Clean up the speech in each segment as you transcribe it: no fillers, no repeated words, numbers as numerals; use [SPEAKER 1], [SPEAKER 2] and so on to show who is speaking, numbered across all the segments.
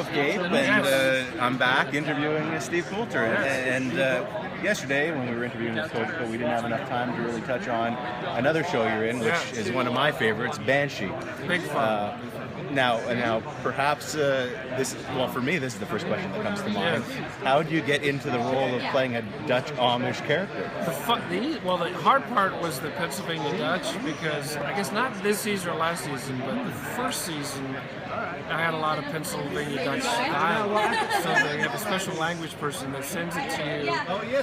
[SPEAKER 1] with Gabe, and I'm back interviewing Steve Coulter. And yesterday, when we were interviewing with Coulter, we didn't have enough time to really touch on another show you're in, which is one of my favorites, Banshee.
[SPEAKER 2] Big fun.
[SPEAKER 1] Now, perhaps for me, this is the first question that comes to mind. How do you get into the role of playing a Dutch Amish character?
[SPEAKER 2] The hard part was the Pennsylvania Dutch, because I guess not this season or last season, but the first season, I had a lot of Pennsylvania Dutch style. So they have a special language person that sends it to you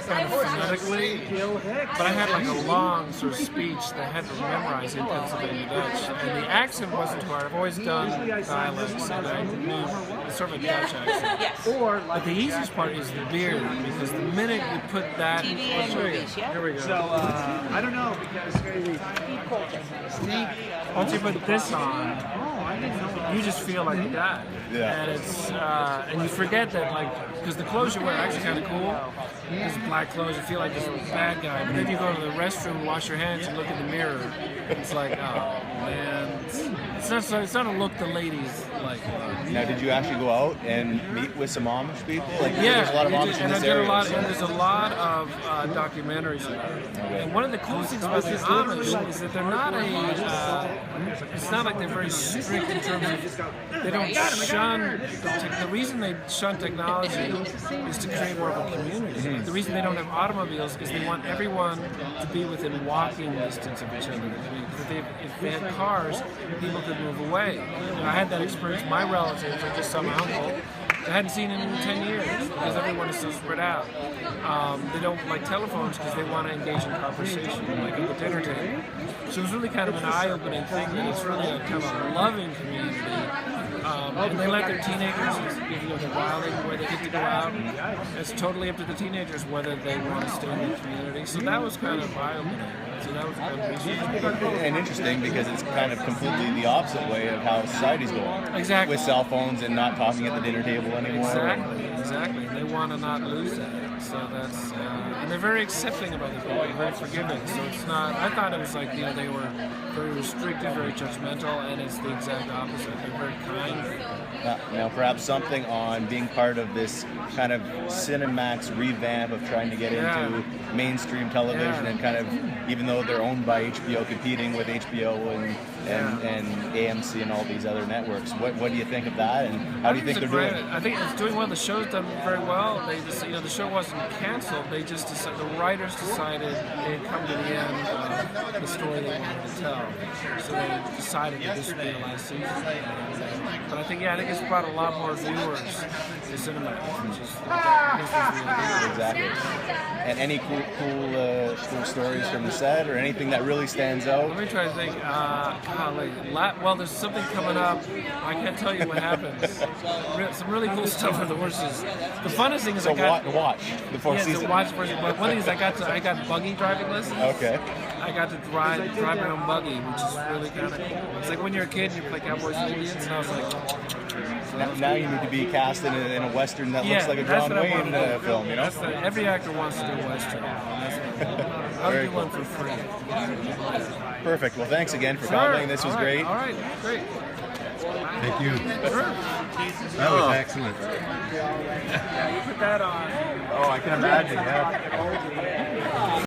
[SPEAKER 2] kind of phonetically. But I had like a long sort of speech that I had to memorize in Pennsylvania Dutch. And the accent wasn't too hard. I've always done dialects, and I knew it's sort of a Dutch accent. But the easiest part is the beard, because the minute you put that... Here we go.
[SPEAKER 3] So, I don't know.
[SPEAKER 2] Once you put this on, you just feel like you died. And it's and you forget that, like, because the clothes you wear are actually kind of cool. These black clothes, you feel like this bad guy. But then you go to the restroom, wash your hands, and look in the mirror. It's like, oh man, it's not a look the ladies like.
[SPEAKER 1] Now, did you actually go out and meet with some Amish people? Like, there's a lot of Amish in this area.
[SPEAKER 2] There's a lot of documentaries about it. And one of the cool things about the Amish is that they're not it's not like they're very strict in terms of, they don't shun, the reason they shun technology is to create more of a community. Mm-hmm. The reason they don't have automobiles is they want everyone to be within walking distance of each other. I mean, if they had cars, people could move away. And I had that experience. My relatives, I just saw my uncle, I hadn't seen him in 10 years because everyone is so spread out. They don't like telephones because they want to engage in conversation, like at the dinner table. So it was really kind of an eye-opening thing that it's really a kind of a loving community. And they let their teenagers, they're wilding where they get to go out. It's totally up to the teenagers whether they want to stay in the community. So that was kind of eye-opening. So that was kind of interesting.
[SPEAKER 1] And interesting because it's kind of completely the opposite way of how society's going.
[SPEAKER 2] Exactly.
[SPEAKER 1] With cell phones and not talking at the dinner table anymore.
[SPEAKER 2] Exactly. They want to not lose that. So that's, and they're very accepting about the people, very forgiving. So it's not, I thought it was like, they were very restricted, very judgmental, and it's the exact opposite. They're very kind.
[SPEAKER 1] Now, perhaps something on being part of this kind of Cinemax revamp of trying to get into mainstream television and kind of, even though they're owned by HBO, competing with HBO and AMC and all these other networks. What do you think of that, and how do you think they're doing?
[SPEAKER 2] I think it's doing well. The show's done very well. They just, the show wasn't canceled. They just decided, the writers decided they'd come to the end of the story they wanted to tell. So they decided that this would be the last season. But I think it's brought a lot more viewers to Cinemax, which is really good.
[SPEAKER 1] Exactly. And any cool stories from the set, or anything that really stands out?
[SPEAKER 2] Let me try to think. Well, there's something coming up. I can't tell you what happens. Some really cool stuff with the horses. The funnest thing is
[SPEAKER 1] watch the fourth season.
[SPEAKER 2] Watch the first season. But one thing is I got buggy driving lessons.
[SPEAKER 1] Okay.
[SPEAKER 2] I got to drive my own buggy, which is really kind of cool. It's like when you're a kid and you play Cowboys and Indians, and I was like...
[SPEAKER 1] Now you need to be cast in a Western that looks like a John Wayne film, you know?
[SPEAKER 2] Every actor wants to do a Western. I'll do one for free.
[SPEAKER 1] Perfect. Well, thanks again for coming. This was great.
[SPEAKER 2] All right, great.
[SPEAKER 4] Thank you.
[SPEAKER 2] Sure.
[SPEAKER 4] That was excellent.
[SPEAKER 2] You put that on.
[SPEAKER 1] Oh, I can imagine, yeah.